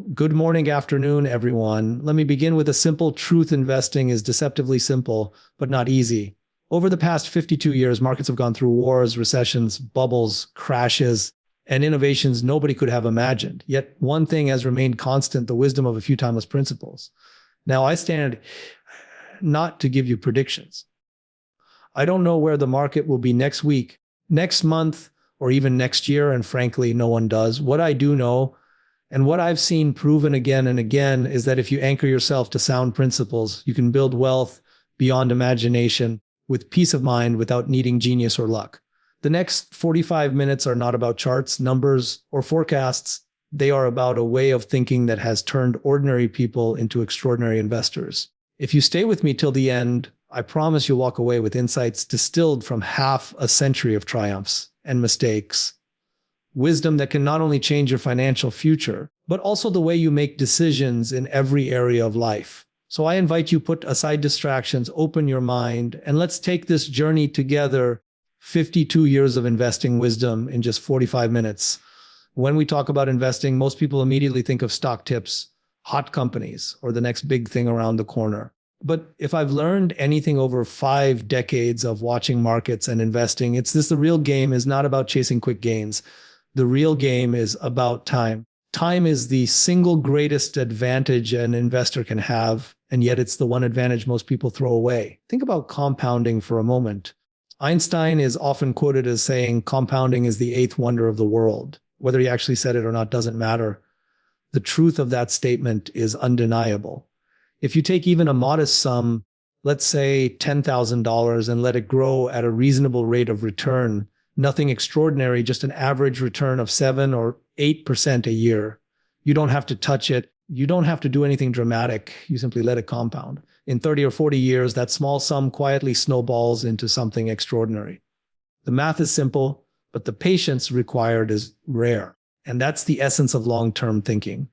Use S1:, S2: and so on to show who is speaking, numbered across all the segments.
S1: Good morning, afternoon, everyone. Let me begin with a simple truth. Investing is deceptively simple, but not easy. Over the past 52 years, markets have gone through wars, recessions, bubbles, crashes, and innovations nobody could have imagined. Yet one thing has remained constant: the wisdom of a few timeless principles. Now, I stand not to give you predictions. I don't know where the market will be next week, next month, or even next year, and frankly, no one does. What I do know, and what I've seen proven again and again, is that if you anchor yourself to sound principles, you can build wealth beyond imagination with peace of mind without needing genius or luck. The next 45 minutes are not about charts, numbers, or forecasts. They are about a way of thinking that has turned ordinary people into extraordinary investors. If you stay with me till the end, I promise you'll walk away with insights distilled from half a century of triumphs and mistakes. Wisdom that can not only change your financial future, but also the way you make decisions in every area of life. So I invite you, put aside distractions, open your mind, and let's take this journey together. 52 years of investing wisdom in just 45 minutes. When we talk about investing, most people immediately think of stock tips, hot companies, or the next big thing around the corner. But if I've learned anything over 5 decades of watching markets and investing, it's this: the real game is not about chasing quick gains. The real game is about time. Time is the single greatest advantage an investor can have, and yet it's the one advantage most people throw away. Think about compounding for a moment. Einstein is often quoted as saying compounding is the eighth wonder of the world. Whether he actually said it or not doesn't matter. The truth of that statement is undeniable. If you take even a modest sum, let's say $10,000, and let it grow at a reasonable rate of return, nothing extraordinary, just an average return of 7 or 8% a year. You don't have to touch it. You don't have to do anything dramatic. You simply let it compound. In 30 or 40 years, that small sum quietly snowballs into something extraordinary. The math is simple, but the patience required is rare. And that's the essence of long-term thinking.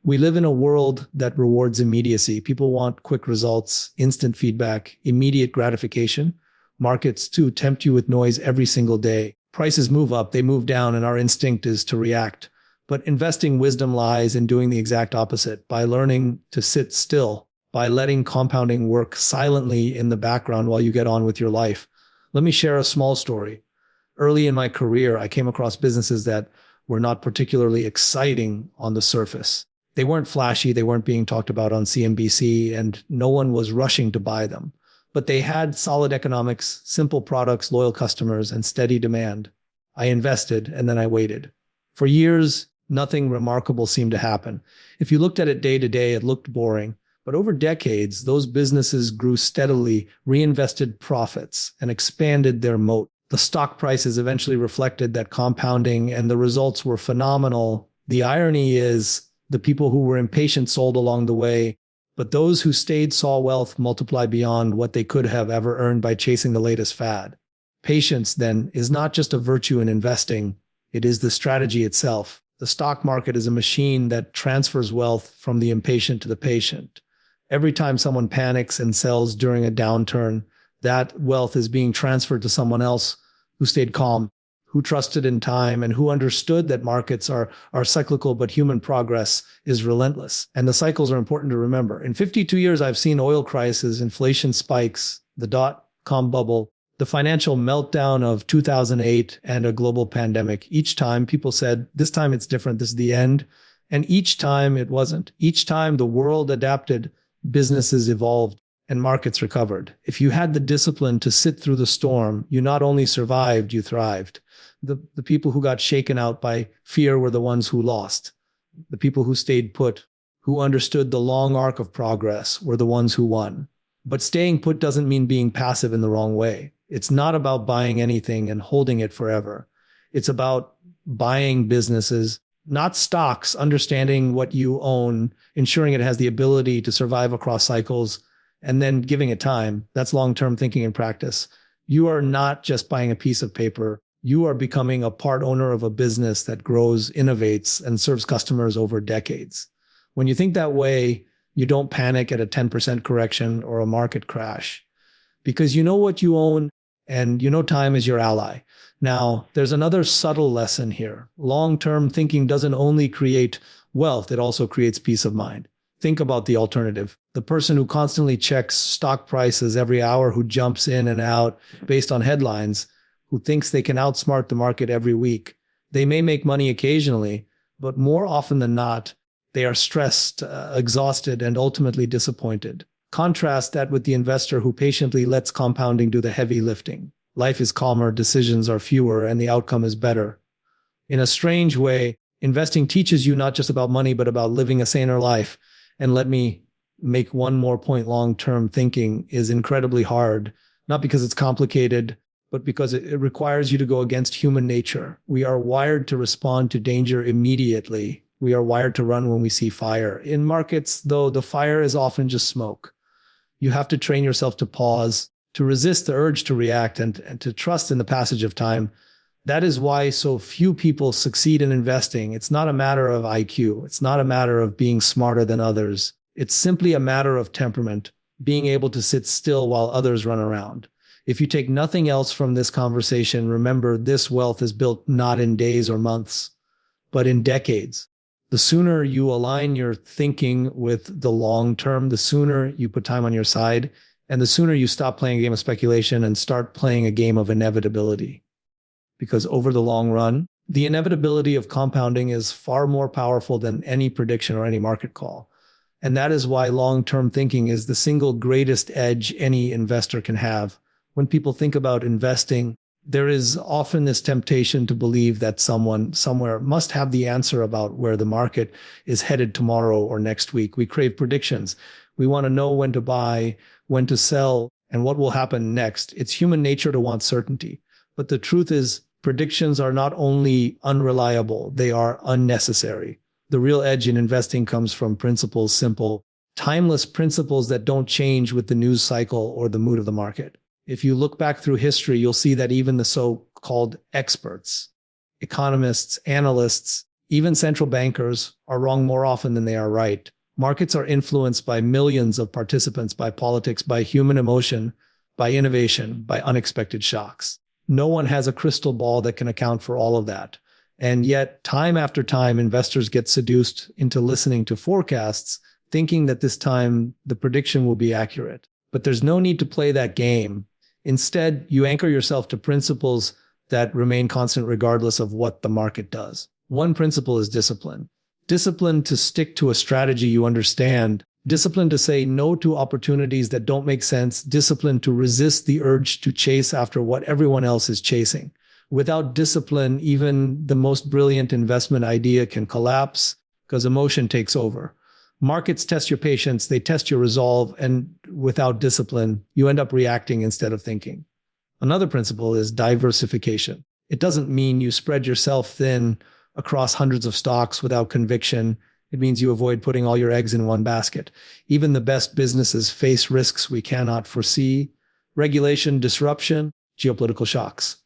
S1: We live in a world that rewards immediacy. People want quick results, instant feedback, immediate gratification. Markets, too, tempt you with noise every single day. Prices move up, they move down, and our instinct is to react. But investing wisdom lies in doing the exact opposite, by learning to sit still, by letting compounding work silently in the background while you get on with your life. Let me share a small story. Early in my career, I came across businesses that were not particularly exciting on the surface. They weren't flashy, they weren't being talked about on CNBC, and no one was rushing to buy them. But they had solid economics, simple products, loyal customers, and steady demand. I invested, and then I waited. For years, nothing remarkable seemed to happen. If you looked at it day to day, it looked boring. But over decades, those businesses grew steadily, reinvested profits, and expanded their moat. The stock prices eventually reflected that compounding, and the results were phenomenal. The irony is, the people who were impatient sold along the way, but those who stayed saw wealth multiply beyond what they could have ever earned by chasing the latest fad. Patience, then, is not just a virtue in investing, it is the strategy itself. The stock market is a machine that transfers wealth from the impatient to the patient. Every time someone panics and sells during a downturn, that wealth is being transferred to someone else who stayed calm, who trusted in time, and who understood that markets are cyclical, but human progress is relentless. And the cycles are important to remember. In 52 years, I've seen oil crises, inflation spikes, the dot-com bubble, the financial meltdown of 2008, and a global pandemic. Each time people said, this time it's different, this is the end. And each time it wasn't. Each time the world adapted, businesses evolved, and markets recovered. If you had the discipline to sit through the storm, you not only survived, you thrived. The people who got shaken out by fear were the ones who lost. The people who stayed put, who understood the long arc of progress, were the ones who won. But staying put doesn't mean being passive in the wrong way. It's not about buying anything and holding it forever. It's about buying businesses, not stocks, understanding what you own, ensuring it has the ability to survive across cycles, and then giving it time. That's long-term thinking and practice. You are not just buying a piece of paper. You are becoming a part owner of a business that grows, innovates, and serves customers over decades. When you think that way, you don't panic at a 10% correction or a market crash, because you know what you own and you know time is your ally. Now, there's another subtle lesson here. Long-term thinking doesn't only create wealth, it also creates peace of mind. Think about the alternative. The person who constantly checks stock prices every hour, who jumps in and out based on headlines, who thinks they can outsmart the market every week. They may make money occasionally, but more often than not, they are stressed, exhausted, and ultimately disappointed. Contrast that with the investor who patiently lets compounding do the heavy lifting. Life is calmer, decisions are fewer, and the outcome is better. In a strange way, investing teaches you not just about money, but about living a saner life. And let me make one more point. Long-term thinking is incredibly hard, not because it's complicated, but because it requires you to go against human nature. We are wired to respond to danger immediately. We are wired to run when we see fire. In markets, though, the fire is often just smoke. You have to train yourself to pause, to resist the urge to react, and to trust in the passage of time. That is why so few people succeed in investing. It's not a matter of IQ. It's not a matter of being smarter than others. It's simply a matter of temperament, being able to sit still while others run around. If you take nothing else from this conversation, remember this wealth is built not in days or months, but in decades. The sooner you align your thinking with the long term, the sooner you put time on your side, and the sooner you stop playing a game of speculation and start playing a game of inevitability. Because over the long run, the inevitability of compounding is far more powerful than any prediction or any market call. And that is why long-term thinking is the single greatest edge any investor can have. When people think about investing, there is often this temptation to believe that someone somewhere must have the answer about where the market is headed tomorrow or next week. We crave predictions. We want to know when to buy, when to sell, and what will happen next. It's human nature to want certainty. But the truth is, predictions are not only unreliable, they are unnecessary. The real edge in investing comes from principles, simple, timeless principles that don't change with the news cycle or the mood of the market. If you look back through history, you'll see that even the so-called experts, economists, analysts, even central bankers are wrong more often than they are right. Markets are influenced by millions of participants, by politics, by human emotion, by innovation, by unexpected shocks. No one has a crystal ball that can account for all of that. And yet, time after time, investors get seduced into listening to forecasts, thinking that this time the prediction will be accurate. But there's no need to play that game. Instead, you anchor yourself to principles that remain constant regardless of what the market does. One principle is discipline. Discipline to stick to a strategy you understand. Discipline to say no to opportunities that don't make sense. Discipline to resist the urge to chase after what everyone else is chasing. Without discipline, even the most brilliant investment idea can collapse because emotion takes over. Markets test your patience, they test your resolve, and without discipline, you end up reacting instead of thinking. Another principle is diversification. It doesn't mean you spread yourself thin across hundreds of stocks without conviction. It means you avoid putting all your eggs in one basket. Even the best businesses face risks we cannot foresee: regulation, disruption, geopolitical shocks.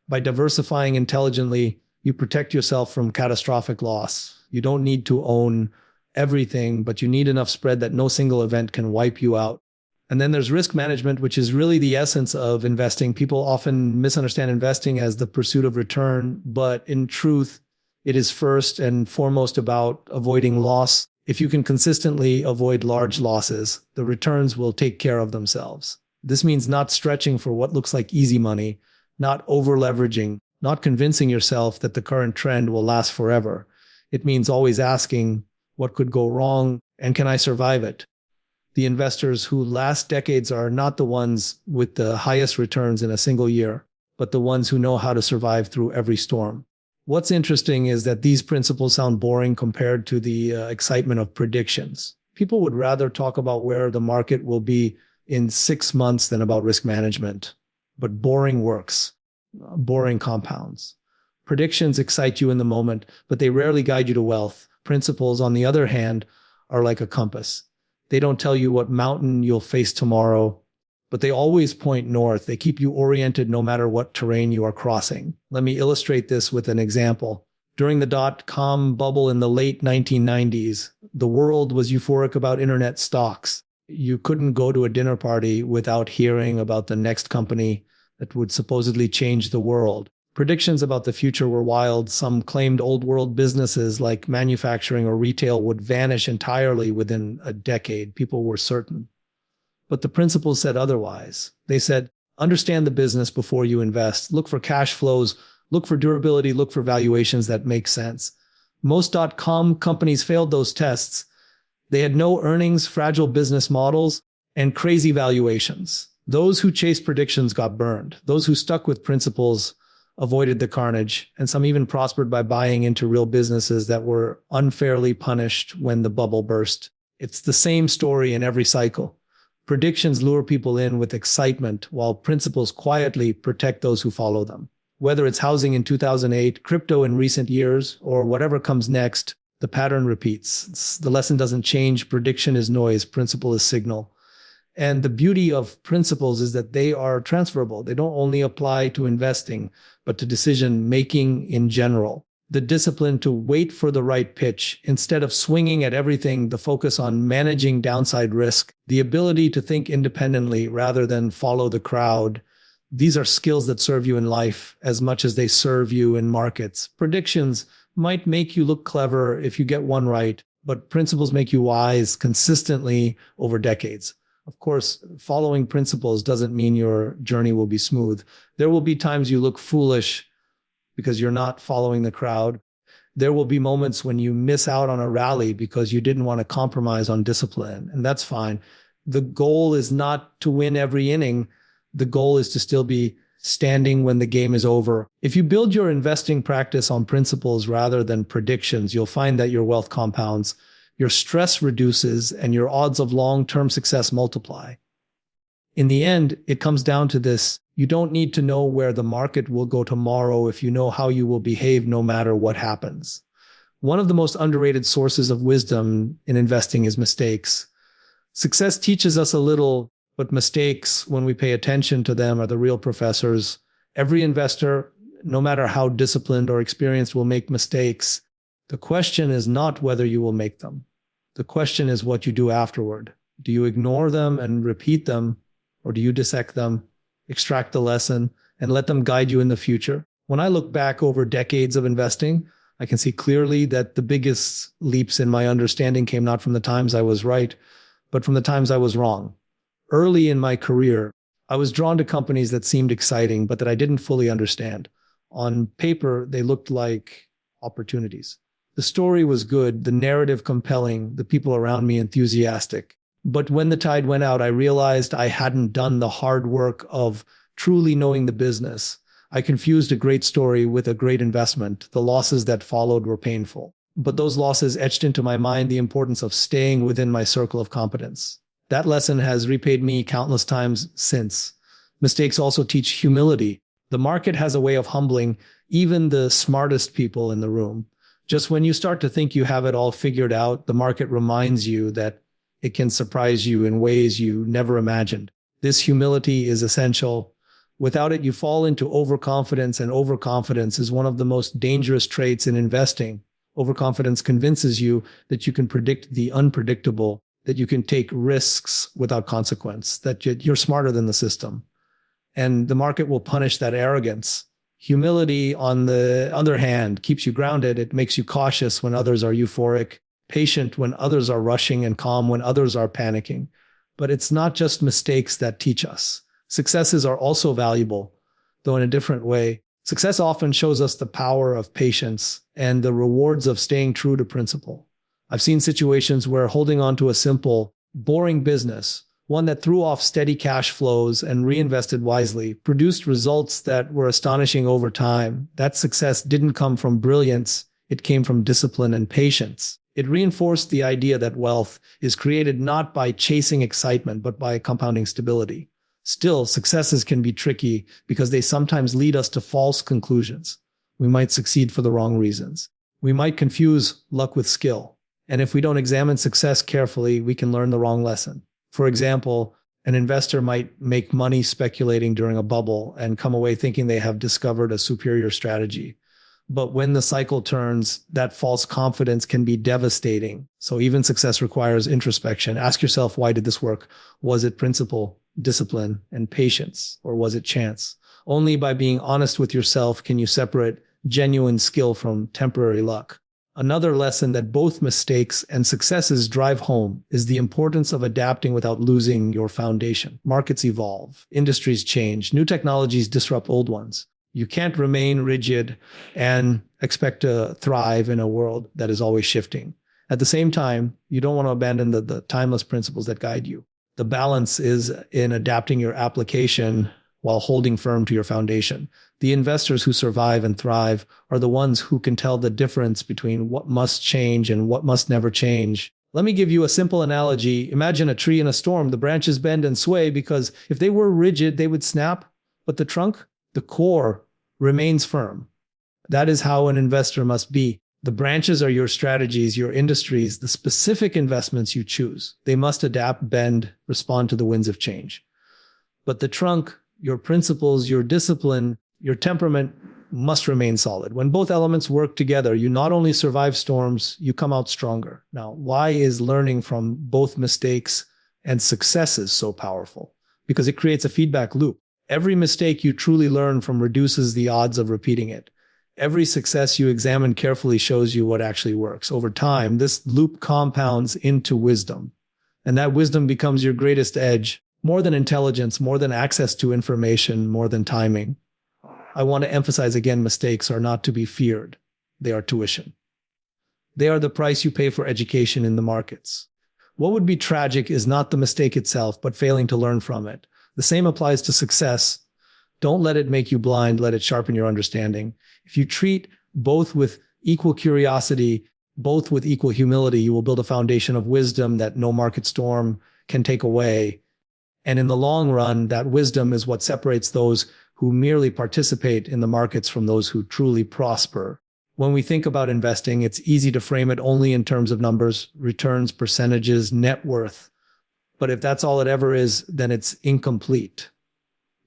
S1: By diversifying intelligently, you protect yourself from catastrophic loss. You don't need to own everything, but you need enough spread that no single event can wipe you out. And then there's risk management, which is really the essence of investing. People often misunderstand investing as the pursuit of return, but in truth, it is first and foremost about avoiding loss. If you can consistently avoid large losses, the returns will take care of themselves. This means not stretching for what looks like easy money, not over-leveraging, not convincing yourself that the current trend will last forever. It means always asking, what could go wrong, and can I survive it? The investors who last decades are not the ones with the highest returns in a single year, but the ones who know how to survive through every storm. What's interesting is that these principles sound boring compared to the excitement of predictions. People would rather talk about where the market will be in 6 months than about risk management. But boring works. Boring compounds. Predictions excite you in the moment, but they rarely guide you to wealth. Principles, on the other hand, are like a compass. They don't tell you what mountain you'll face tomorrow, but they always point north. They keep you oriented no matter what terrain you are crossing. Let me illustrate this with an example. During the dot-com bubble in the late 1990s, the world was euphoric about internet stocks. You couldn't go to a dinner party without hearing about the next company that would supposedly change the world. Predictions about the future were wild. Some claimed old world businesses like manufacturing or retail would vanish entirely within a decade. People were certain. But the principles said otherwise. They said, understand the business before you invest. Look for cash flows, look for durability, look for valuations that make sense. Most .com companies failed those tests. They had no earnings, fragile business models, and crazy valuations. Those who chased predictions got burned. Those who stuck with principles avoided the carnage, and some even prospered by buying into real businesses that were unfairly punished when the bubble burst. It's the same story in every cycle. Predictions lure people in with excitement, while principles quietly protect those who follow them. Whether it's housing in 2008, crypto in recent years, or whatever comes next, the pattern repeats. The lesson doesn't change. Prediction is noise. Principle is signal. And the beauty of principles is that they are transferable. They don't only apply to investing, but to decision making in general. The discipline to wait for the right pitch instead of swinging at everything, the focus on managing downside risk, the ability to think independently rather than follow the crowd. These are skills that serve you in life as much as they serve you in markets. Predictions might make you look clever if you get one right, but principles make you wise consistently over decades. Of course, following principles doesn't mean your journey will be smooth. There will be times you look foolish because you're not following the crowd. There will be moments when you miss out on a rally because you didn't want to compromise on discipline, and that's fine. The goal is not to win every inning. The goal is to still be standing when the game is over. If you build your investing practice on principles rather than predictions, you'll find that your wealth compounds, your stress reduces, and your odds of long-term success multiply. In the end, it comes down to this. You don't need to know where the market will go tomorrow if you know how you will behave no matter what happens. One of the most underrated sources of wisdom in investing is mistakes. Success teaches us a little, but mistakes, when we pay attention to them, are the real professors. Every investor, no matter how disciplined or experienced, will make mistakes. The question is not whether you will make them. The question is what you do afterward. Do you ignore them and repeat them, or do you dissect them, extract the lesson, and let them guide you in the future? When I look back over decades of investing, I can see clearly that the biggest leaps in my understanding came not from the times I was right, but from the times I was wrong. Early in my career, I was drawn to companies that seemed exciting, but that I didn't fully understand. On paper, they looked like opportunities. The story was good, the narrative compelling, the people around me enthusiastic. But when the tide went out, I realized I hadn't done the hard work of truly knowing the business. I confused a great story with a great investment. The losses that followed were painful. But those losses etched into my mind the importance of staying within my circle of competence. That lesson has repaid me countless times since. Mistakes also teach humility. The market has a way of humbling even the smartest people in the room. Just when you start to think you have it all figured out, the market reminds you that it can surprise you in ways you never imagined. This humility is essential. Without it, you fall into overconfidence, and overconfidence is one of the most dangerous traits in investing. Overconfidence convinces you that you can predict the unpredictable, that you can take risks without consequence, that you're smarter than the system. And the market will punish that arrogance. Humility, on the other hand, keeps you grounded. It makes you cautious when others are euphoric, patient when others are rushing, and calm when others are panicking. But it's not just mistakes that teach us. Successes are also valuable, though in a different way. Success often shows us the power of patience and the rewards of staying true to principle. I've seen situations where holding on to a simple, boring business, one that threw off steady cash flows and reinvested wisely, produced results that were astonishing over time. That success didn't come from brilliance. It came from discipline and patience. It reinforced the idea that wealth is created not by chasing excitement, but by compounding stability. Still, successes can be tricky because they sometimes lead us to false conclusions. We might succeed for the wrong reasons. We might confuse luck with skill. And if we don't examine success carefully, we can learn the wrong lesson. For example, an investor might make money speculating during a bubble and come away thinking they have discovered a superior strategy. But when the cycle turns, that false confidence can be devastating. So even success requires introspection. Ask yourself, why did this work? Was it principle, discipline, and patience, or was it chance? Only by being honest with yourself can you separate genuine skill from temporary luck. Another lesson that both mistakes and successes drive home is the importance of adapting without losing your foundation. Markets evolve, industries change, new technologies disrupt old ones. You can't remain rigid and expect to thrive in a world that is always shifting. At the same time, you don't want to abandon the timeless principles that guide you. The balance is in adapting your application while holding firm to your foundation. The investors who survive and thrive are the ones who can tell the difference between what must change and what must never change. Let me give you a simple analogy. Imagine a tree in a storm. The branches bend and sway because if they were rigid, they would snap, but the trunk, the core, remains firm. That is how an investor must be. The branches are your strategies, your industries, the specific investments you choose. They must adapt, bend, respond to the winds of change. But the trunk, your principles, your discipline, your temperament must remain solid. When both elements work together, you not only survive storms, you come out stronger. Now, why is learning from both mistakes and successes so powerful? Because it creates a feedback loop. Every mistake you truly learn from reduces the odds of repeating it. Every success you examine carefully shows you what actually works. Over time, this loop compounds into wisdom, and that wisdom becomes your greatest edge, more than intelligence, more than access to information, more than timing. I want to emphasize again, mistakes are not to be feared. They are tuition. They are the price you pay for education in the markets. What would be tragic is not the mistake itself, but failing to learn from it. The same applies to success. Don't let it make you blind. Let it sharpen your understanding. If you treat both with equal curiosity, both with equal humility, you will build a foundation of wisdom that no market storm can take away. And in the long run, that wisdom is what separates those who merely participate in the markets from those who truly prosper. When we think about investing, it's easy to frame it only in terms of numbers, returns, percentages, net worth. But if that's all it ever is, then it's incomplete.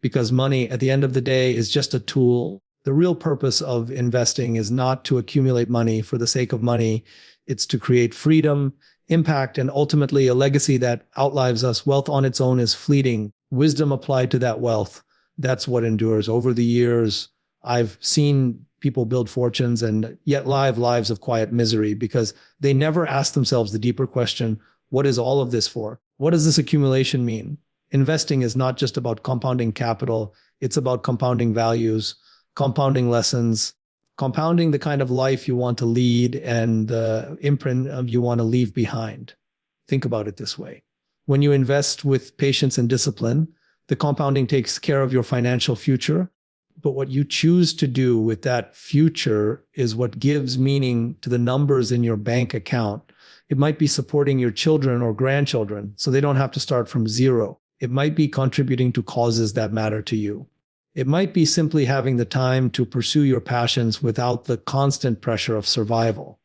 S1: Because money, at the end of the day, is just a tool. The real purpose of investing is not to accumulate money for the sake of money. It's to create freedom, impact, and ultimately a legacy that outlives us. Wealth on its own is fleeting. Wisdom applied to that wealth, that's what endures. Over the years, I've seen people build fortunes and yet live lives of quiet misery because they never ask themselves the deeper question, what is all of this for? What does this accumulation mean? Investing is not just about compounding capital. It's about compounding values, compounding lessons, compounding the kind of life you want to lead and the imprint you want to leave behind. Think about it this way. When you invest with patience and discipline, the compounding takes care of your financial future. But what you choose to do with that future is what gives meaning to the numbers in your bank account. It might be supporting your children or grandchildren so they don't have to start from zero. It might be contributing to causes that matter to you. It might be simply having the time to pursue your passions without the constant pressure of survival.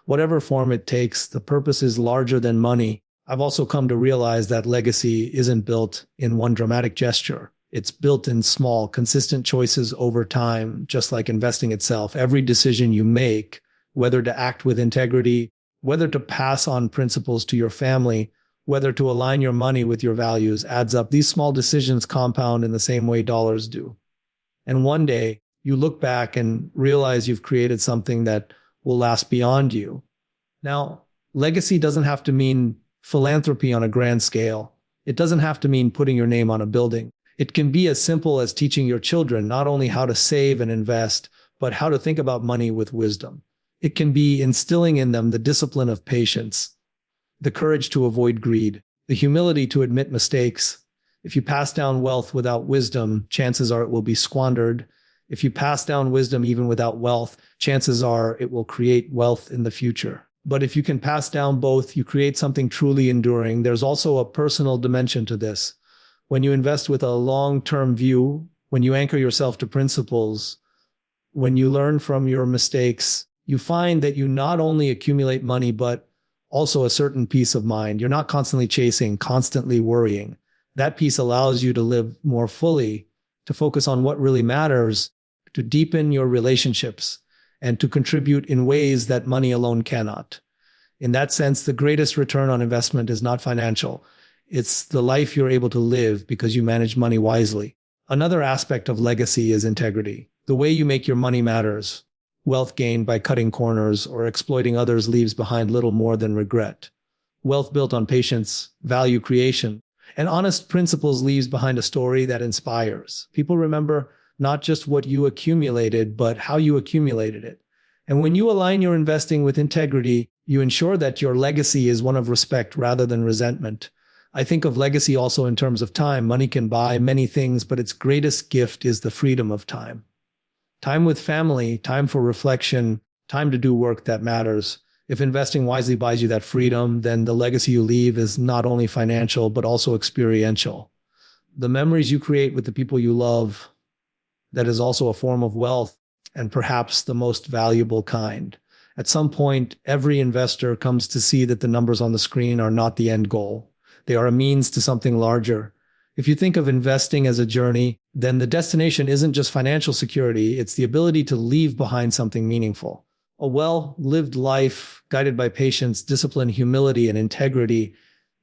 S1: Whatever form it takes, the purpose is larger than money. I've also come to realize that legacy isn't built in one dramatic gesture. It's built in small, consistent choices over time, just like investing itself. Every decision you make, whether to act with integrity, whether to pass on principles to your family, whether to align your money with your values, adds up. These small decisions compound in the same way dollars do. And one day, you look back and realize you've created something that will last beyond you. Now, legacy doesn't have to mean philanthropy on a grand scale. It doesn't have to mean putting your name on a building. It can be as simple as teaching your children not only how to save and invest, but how to think about money with wisdom. It can be instilling in them the discipline of patience, the courage to avoid greed, the humility to admit mistakes. If you pass down wealth without wisdom, chances are it will be squandered. If you pass down wisdom even without wealth, chances are it will create wealth in the future. But if you can pass down both, you create something truly enduring. There's also a personal dimension to this. When you invest with a long-term view, when you anchor yourself to principles, when you learn from your mistakes, you find that you not only accumulate money, but also a certain peace of mind. You're not constantly chasing, constantly worrying. That peace allows you to live more fully, to focus on what really matters, to deepen your relationships, and to contribute in ways that money alone cannot. In that sense, the greatest return on investment is not financial. It's the life you're able to live because you manage money wisely. Another aspect of legacy is integrity. The way you make your money matters. Wealth gained by cutting corners or exploiting others leaves behind little more than regret. Wealth built on patience, value creation, and honest principles leaves behind a story that inspires. People remember not just what you accumulated, but how you accumulated it. And when you align your investing with integrity, you ensure that your legacy is one of respect rather than resentment. I think of legacy also in terms of time. Money can buy many things, but its greatest gift is the freedom of time. Time with family, time for reflection, time to do work that matters. If investing wisely buys you that freedom, then the legacy you leave is not only financial, but also experiential. The memories you create with the people you love, that is also a form of wealth, and perhaps the most valuable kind. At some point, every investor comes to see that the numbers on the screen are not the end goal. They are a means to something larger. If you think of investing as a journey, then the destination isn't just financial security, it's the ability to leave behind something meaningful. A well-lived life guided by patience, discipline, humility, and integrity,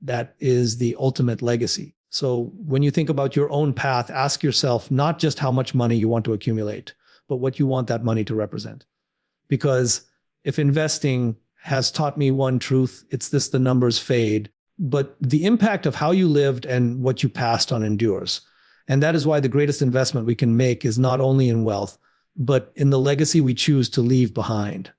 S1: that is the ultimate legacy. So when you think about your own path, ask yourself not just how much money you want to accumulate, but what you want that money to represent. Because if investing has taught me one truth, it's this: the numbers fade, but the impact of how you lived and what you passed on endures. And that is why the greatest investment we can make is not only in wealth, but in the legacy we choose to leave behind.